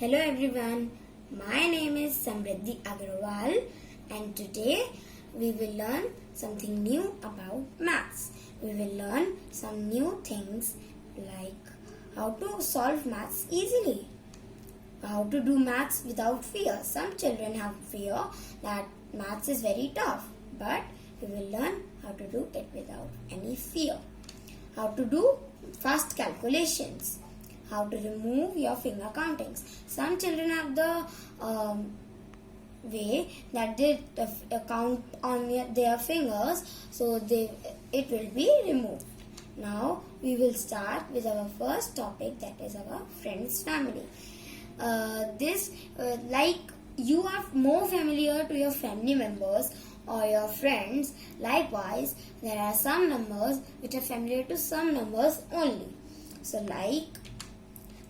Hello everyone, my name is Samriddhi Agarwal and today we will learn something new about maths. We will learn some new things like how to solve maths easily, how to do maths without fear. Some children have fear that maths is very tough, but we will learn how to do it without any fear. How to do fast calculations. How to remove your finger countings. Some children have the way that they count on their fingers, so it will be removed. Now we will start with our first topic, that is our friends family. Like you are more familiar to your family members or your friends. Likewise, there are some numbers which are familiar to some numbers only. So like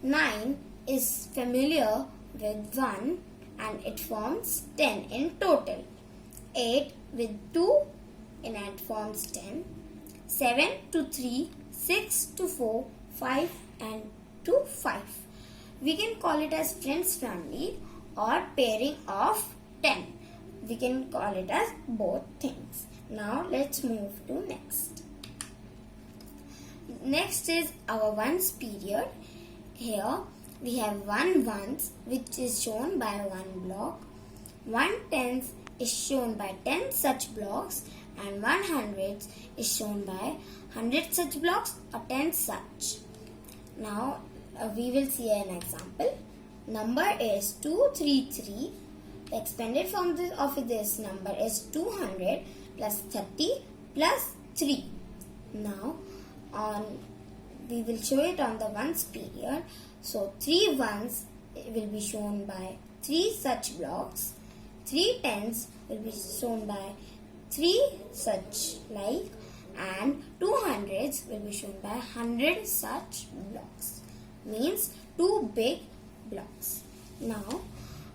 9 is familiar with 1 and it forms 10 in total. 8 with 2 and it forms 10. 7 to 3, 6 to 4, 5 and to 5. We can call it as friends family or pairing of 10. We can call it as both things. Now let's move to next. Next is our ones period. Here we have 1 ones which is shown by 1 block, 1 tens is shown by 10 such blocks, and 1 hundreds is shown by 100 such blocks or 10 such. Now we will see an example. Number is 233. The expanded form of this number is 200 plus 30 plus 3. Now we will show it on the ones period. So 3 ones will be shown by 3 such blocks. 3 tens will be shown by 3 such like, and 2 hundreds will be shown by 100 such blocks. Means 2 big blocks. Now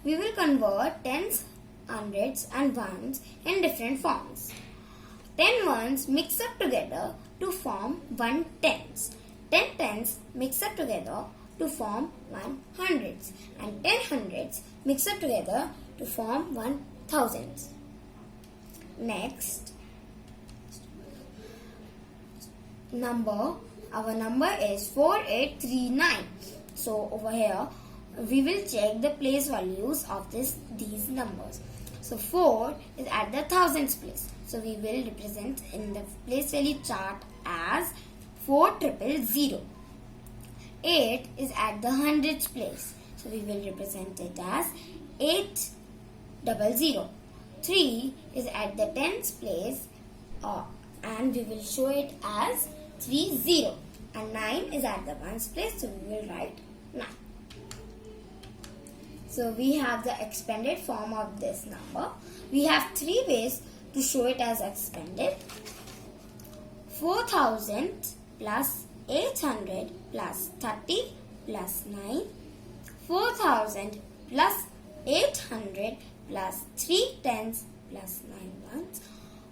we will convert tens, hundreds and ones in different forms. 10 ones mix up together to form 1 tens. 10 tens mix up together to form 1 hundreds, and 10 hundreds mix up together to form 1 thousands. Next, our number is 4839. So over here we will check the place values of these numbers. So 4 is at the thousands place. So we will represent in the place value chart as 4000. 8 is at the hundreds place. So we will represent it as 800. 3 is at the tens place and we will show it as 30. And 9 is at the ones place, so we will write 9. So we have the expanded form of this number. We have 3 ways to show it as expanded. 4000 plus 800 plus 30 plus 9. 4000 plus 800 plus 3 tens plus 9 ones.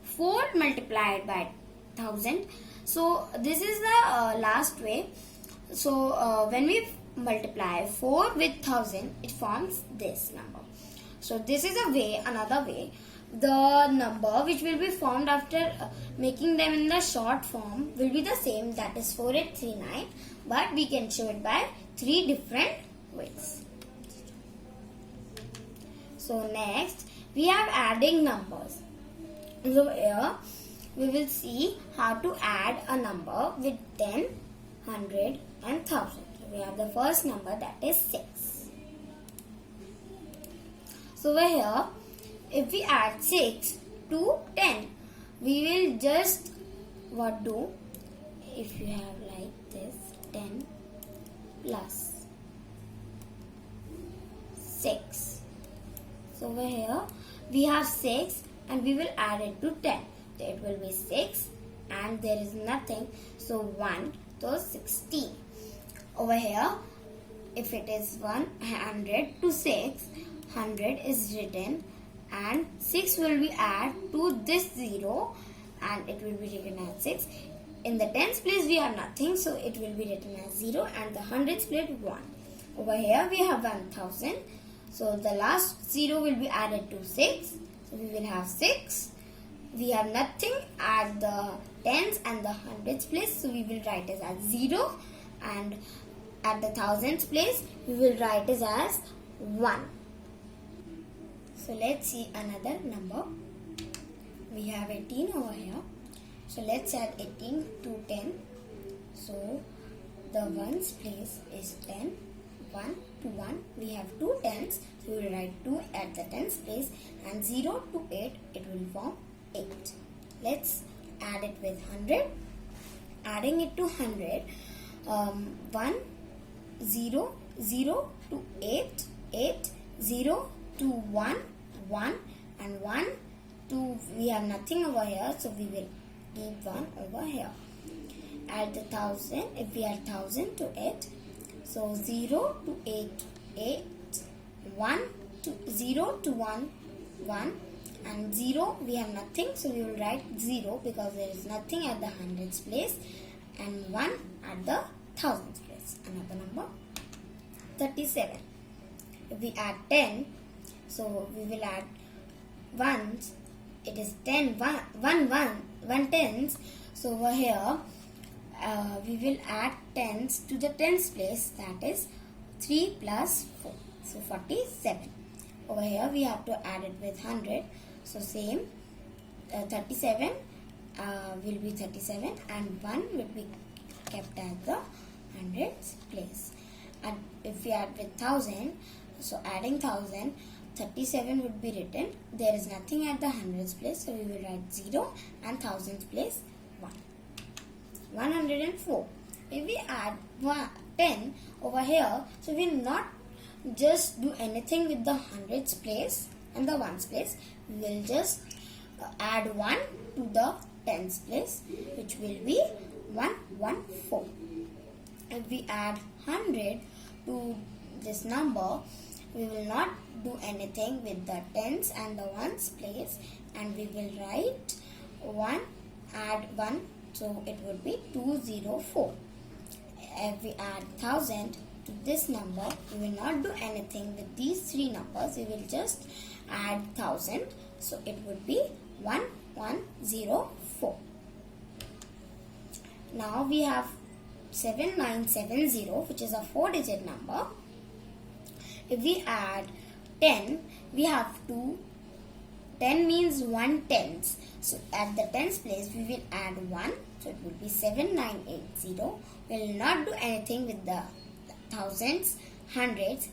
4 multiplied by 1000. So this is the last way. So when we multiply 4 with 1000, it forms this number. So this is another way. The number which will be formed after making them in the short form will be the same, that is 4839, but we can show it by 3 different ways. So next we have adding numbers. So here we will see how to add a number with 10, 100 and 1000. We have the first number, that is 6. So over here, if we add 6 to 10, we will just do? If you have like this, 10 plus 6. So over here, we have 6 and we will add it to 10. So it will be 6 and there is nothing. So 1, so 16. Over here, if it is 100 to 6, 100 is written and 6 will be added to this 0 and it will be written as 6. In the tens place we have nothing, so it will be written as 0, and the hundreds place 1. Over here we have 1000. So the last 0 will be added to 6. So we will have 6. We have nothing at the tens and the hundreds place. So we will write it as 0. And at the thousands place, we will write it as 1. So let's see another number. We have 18 over here. So let's add 18 to 10. So the ones place is 10. 1 to 1. We have 2 tens. So we will write 2 at the tens place. And 0 to 8, it will form 8. Let's add it with 100. Adding it to 100. 1, 0, 0 to 8, 8, 0 to 1, 1, and 1 to, we have nothing over here, so we will keep 1 over here. Add the 1000, if we add 1000 to it, so 0 to 8, 8, 1 to 0 to 1, 1, and 0, we have nothing, so we will write 0 because there is nothing at the hundreds place, and 1 at the thousands place. Another number, 37. If we add 10, so we will add ones. It is 10, 1 tens. So over here, we will add tens to the tens place. That is 3 plus 4. So 47. Over here, we have to add it with 100. So same, 37 will be 37 and 1 will be kept at the hundreds place. And if we add with 1000, so adding 1000, 37 would be written. There is nothing at the hundreds place, so we will write 0 and thousands place 1. 104. If we add 10 over here, so we will not just do anything with the hundreds place and the ones place. We will just add 1 to the tens place, which will be 114. If we add 100 to this number, we will not do anything with the tens and the ones place, and we will write 1, add 1, so it would be 204. If we add 1000 to this number, we will not do anything with these three numbers, we will just add 1000, so it would be 1104. Now we have 7970, which is a 4-digit number. If we add 10, we have to, 10 means 1 tens. So at the tens place, we will add 1. So it will be 7980. We will not do anything with the thousands, hundreds.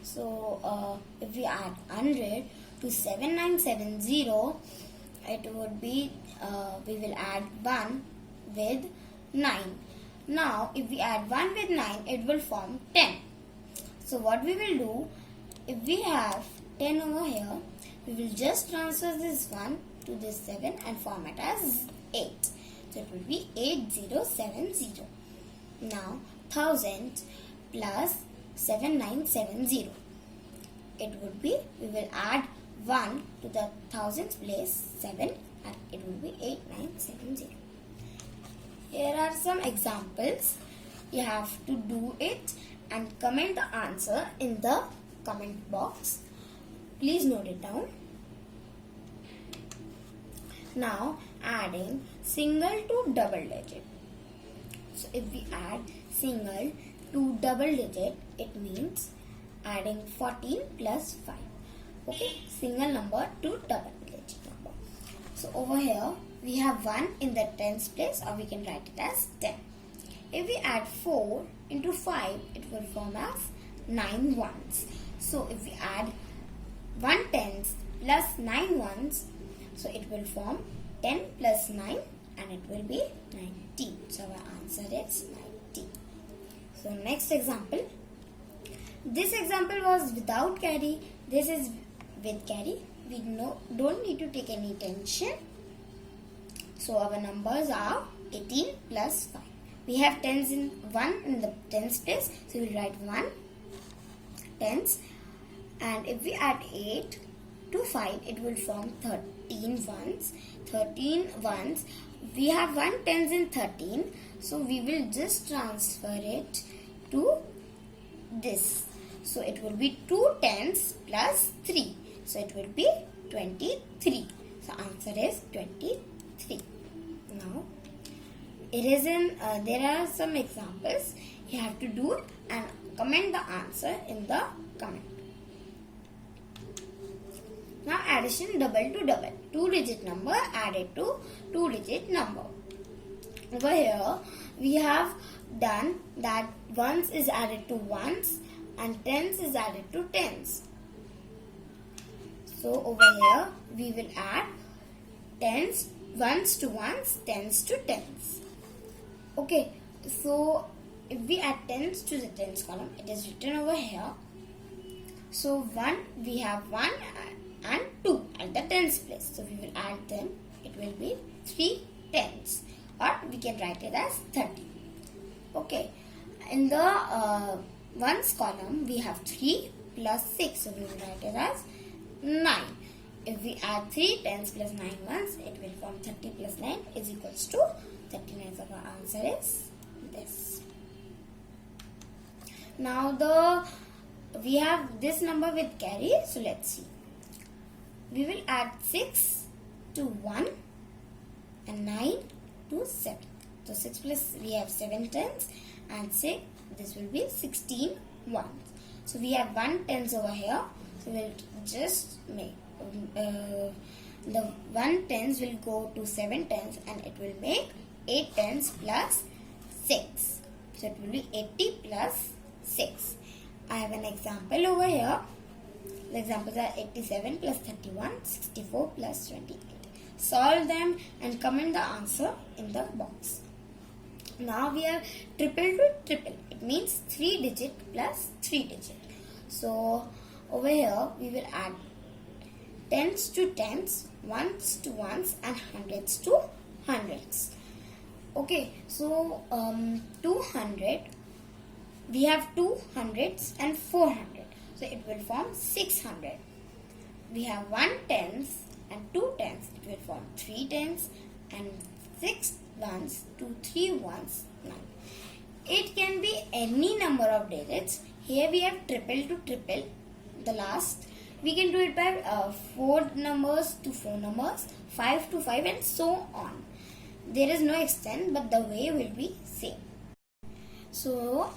So if we add 100 to 7970, it would be, we will add 1 with 9. Now if we add 1 with 9, it will form 10. So what we will do, if we have 10 over here, we will just transfer this 1 to this 7 and form it as 8. So it will be 8070. Now 1000 plus 7970. It would be, we will add 1 to the thousands place 7 and it will be 8970. Here are some examples. You have to do it and comment the answer in the comment box. Please note it down. Now adding single to double digit. So if we add single to double digit, it means adding 14 plus 5. Okay, single number to double digit number. So over here we have 1 in the tens place, or we can write it as 10. If we add 4 into 5, it will form as 9 ones. So if we add 1 tens plus 9 ones, so it will form 10 plus 9 and it will be 19. So our answer is 19. So next example. This example was without carry. This is with carry. We don't need to take any tension. So our numbers are 18 plus 5. We have tens in 1 in the tens place, so we will write 1 tens. And if we add 8 to 5, it will form 13 ones. 13 ones. We have 1 tens in 13, so we will just transfer it to this. So it will be 2 tens plus 3. So it will be 23. So answer is 23. Now there are some examples you have to do and comment the answer in the comment. Now addition double to double. 2-digit number added to 2-digit number. Over here we have done that ones is added to ones and tens is added to tens. So over here we will add tens, ones to ones, tens to tens. Okay, so if we add tens to the tens column, it is written over here. So 1, we have 1 and 2 at the tens place. So we will add them. It will be 3 tens, or we can write it as 30. Okay, in the ones column we have 3 plus 6. So we will write it as 9. If we add 3 tens plus 9 ones, it will form 30 plus 9 is equals to 39. So our answer is this. Now we have this number with carry. So let's see. We will add 6 to 1 and 9 to 7. So 6 plus we have 7 tens and 6. This will be 16 ones. So we have 1 tens over here. So we'll just make the 1 tens will go to 7 tens and it will make 8 tens plus 6. So it will be 80 plus 6. I have an example over here. The examples are 87 plus 31, 64 plus 28. Solve them and comment the answer in the box. Now we have triple to triple. It means 3 digit plus 3 digit. So over here we will add tens to tens, ones to ones and hundreds to hundreds. Okay, so 200, we have 200s and 400. So it will form 600. We have 1 tens and 2 tens. It will form 3 tens and 6 ones, 2, 3 ones, 9. It can be any number of digits. Here we have triple to triple. The last. We can do it by 4 numbers to 4 numbers, 5 to 5 and so on. There is no extent, but the way will be same. So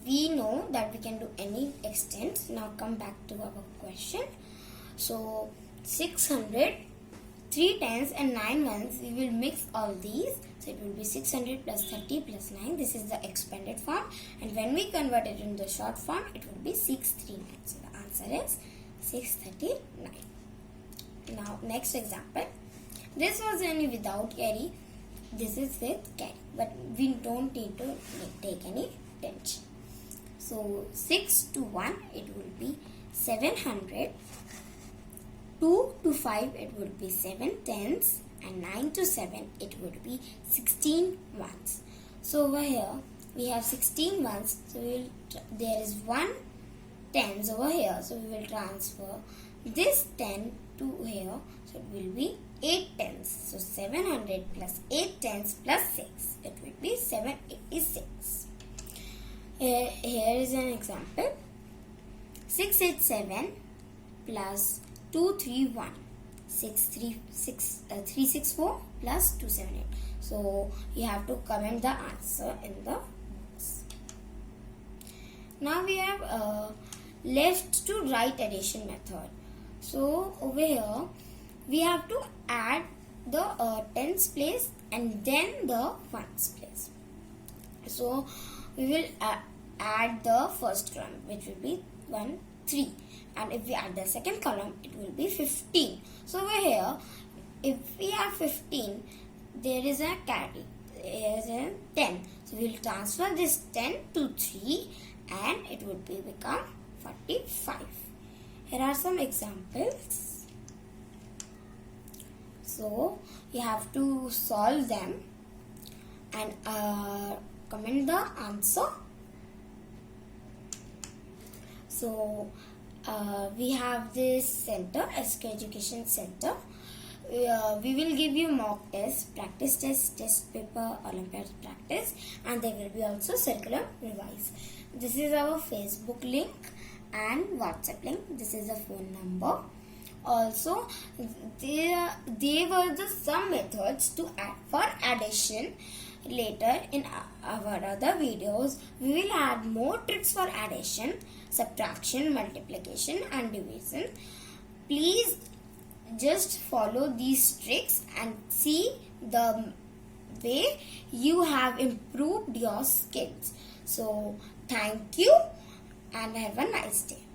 we know that we can do any extent. Now come back to our question. So 600, 3 tens and 9 ones, we will mix all these. So it will be 600 plus 30 plus 9. This is the expanded form. And when we convert it into the short form, it will be 639. So the answer is 639. Now next example. This was only without carry. This is with carry. But we don't need to take any tension. So 6 to 1, it will be 700. 2 to 5, it would be 7 tens. And 9 to 7, it would be 16 ones. So over here, we have 16 ones. So there is 1 tens over here. So we will transfer this 10 to here. So it will be 8 tens. So 700 plus 8 tens plus 6. It will be 786. Here is an example. 687 plus 231. 364 plus 278. So you have to comment the answer in the box. Now we have left to right addition method. So over here we have to add the tens place and then the ones place. So we will add the first column, which will be 1, 3. And if we add the second column, it will be 15. So over here, if we have 15, there is a carry. There is a 10. So we will transfer this 10 to 3 and it would become 45. Here are some examples. So you have to solve them and comment the answer. So we have this center, SK Education Center. we will give you mock tests, practice test, test paper, Olympiad practice, and there will be also circular revise. This is our Facebook link and WhatsApp link. This is a phone number. Also, there were some methods to add for addition. Later in our other videos, we will add more tricks for addition, subtraction, multiplication, and division. Please just follow these tricks and see the way you have improved your skills. So, thank you and have a nice day.